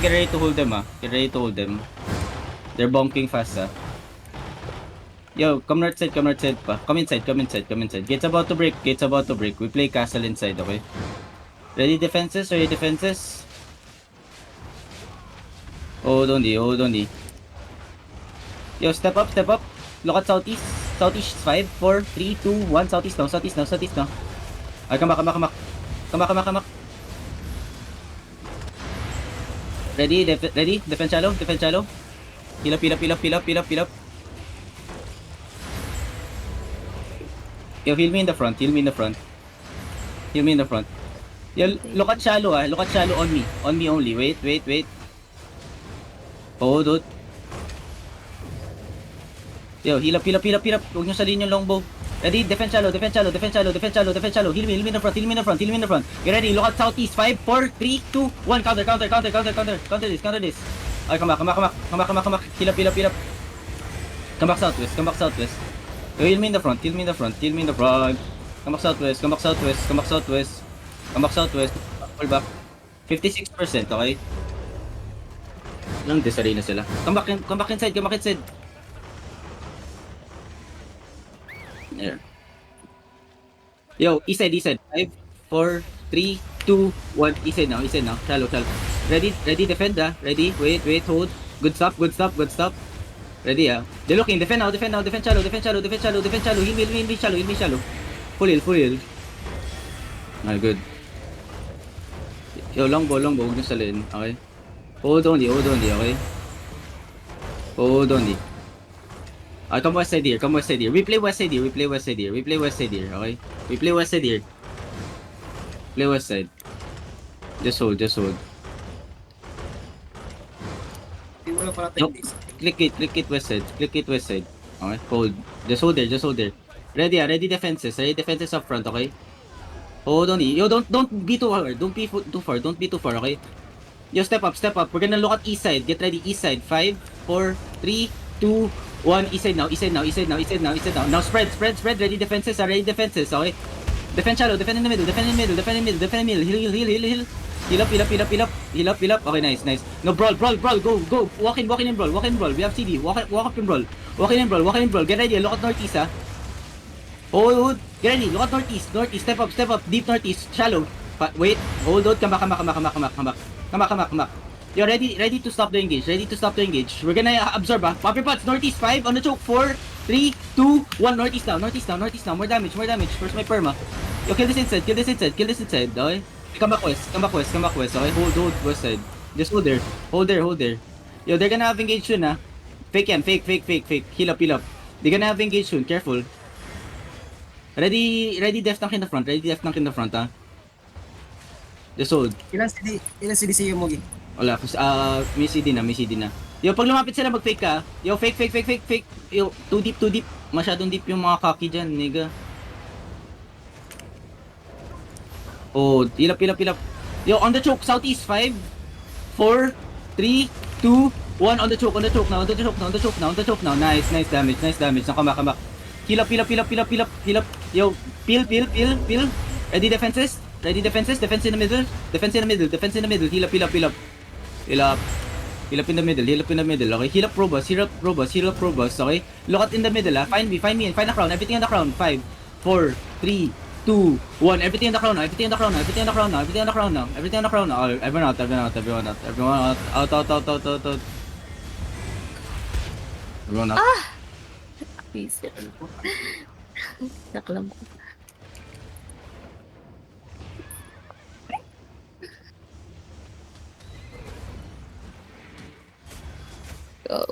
get ready to hold them, ah. Get ready to hold them. They're bonking fast, ah. Yo, come north side pa. Come inside. Gate's about to break. We play castle inside, okay? Ready defenses? Hold on, Yo, step up. Look at southeast. Southeast 5, 4, 3, 2, 1. Southeast now. Ay, come back. Ready? Defend shallow. Heal up. Yo, heal me in the front. Yo, look at shallow, ah. Look at shallow on me. On me only. Wait. Hold on. Yo, heal up. Huwag nyo salin yung longbow. Ready? Defend shallow. Heal me in the front. Get ready. Look at southeast. 5, 4, 3, 2, 1. Counter this. Ay, come back. Heal up. Come back southwest. Yo, heal me in the front. Come back southwest. Pull back. 56%, okay? Lang disarray na sila. Come back inside. There. Yo, east side. 5, 4, 3, 2, 1. East side now. Shallow. Ready, defend, ah. Ready, wait, hold. Good stop. Ready, ah. They're looking, defend now. Defend shallow. Heal me shallow. Full heal. Ah, good. Yo, longbow. Huwag nyo salin, okay? Hold only, okay? Hold only. Come west side here. We play west side here, okay? We play west side here. Play west side. Just hold. No, click it west side. Okay, hold. Just hold there. Ready defenses up front, okay? Hold on. Yo, don't be too hard. Don't be too far, okay? Yo, step up. We're gonna look at east side. Get ready, east side. 5, 4, 3, 2, 1. East side now. Now spread. Ready defenses, okay? Defend shallow. Defend in the middle. Heal up. Okay, nice. No, brawl. Go. Walk in, brawl. We have CD. Walk up in brawl. Get ready. Look at northeast, ah. Hold. Get ready. Look at northeast. Step up. Deep northeast. Shallow. Wait. Hold on. Come back. You're ready to stop the engage. We're gonna absorb, ah. Pop your pots. Northeast 5 on the choke. 4, 3, 2, 1. Northeast now. More damage. First my perma. Yo, kill this inside. Okay? Come back west. Okay? Hold west side. Just hold there. Yo, they're gonna have engage soon, ah. Fake yan. Fake. Heal up. They're gonna have engage soon. Careful. Ready death tank in the front, ah. Just hold. Ilan CDC yung Mugi? Wala. May CD na. Yo, pag lumapit sila, mag-fake ka. Yo, fake. Yo, too deep. Masyadong deep yung mga kaki dyan, nigga. Oh, hilap. Yo, on the choke, southeast, 5, 4, 3, 2, 1, on the choke now. Nice damage. Now, come back. Heal up. Yo, peel. Ready defenses. Defense in the middle. Heal up. Heal up in the middle. Okay, heal up robust. Okay, look at in the middle, ah. Find me. Find the crown. Everything on the crown. 5, 4, 3, 2, 1. Everything on the crown now. Everything on the crown now. Oh, everyone out. Everyone out. Everyone out. Please. Naklam ko. Go.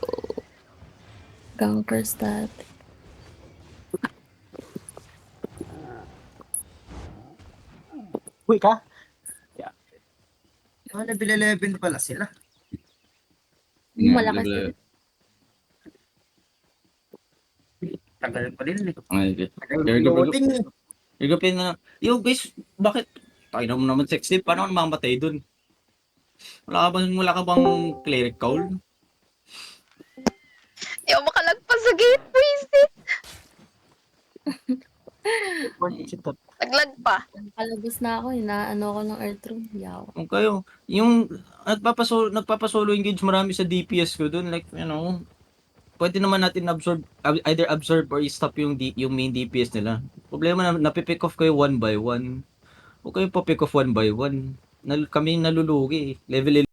Counter stat. Uy ka? Yeah. Level 11 pala sila. Malakas level- din. Tagal pa din eh. Okay. Tagal loading eh. Igapin na. Yo, guys, bakit? Tayo naman sexy. Paano ka mamatay dun? Wala ka bang cleric call? Ayaw makalagpas sa gate, please. Naglag pa. Palabas na ako, inaano ko ng Earth Room. Yaw. Kung kayo, yung nagpapasolo engage marami sa DPS ko doon, like, you know, pwede naman natin either absorb or stop yung main DPS nila. Problema na napipick off kayo one by one. Huwag kayo pa pick off one by one. Kami nalulugi. Level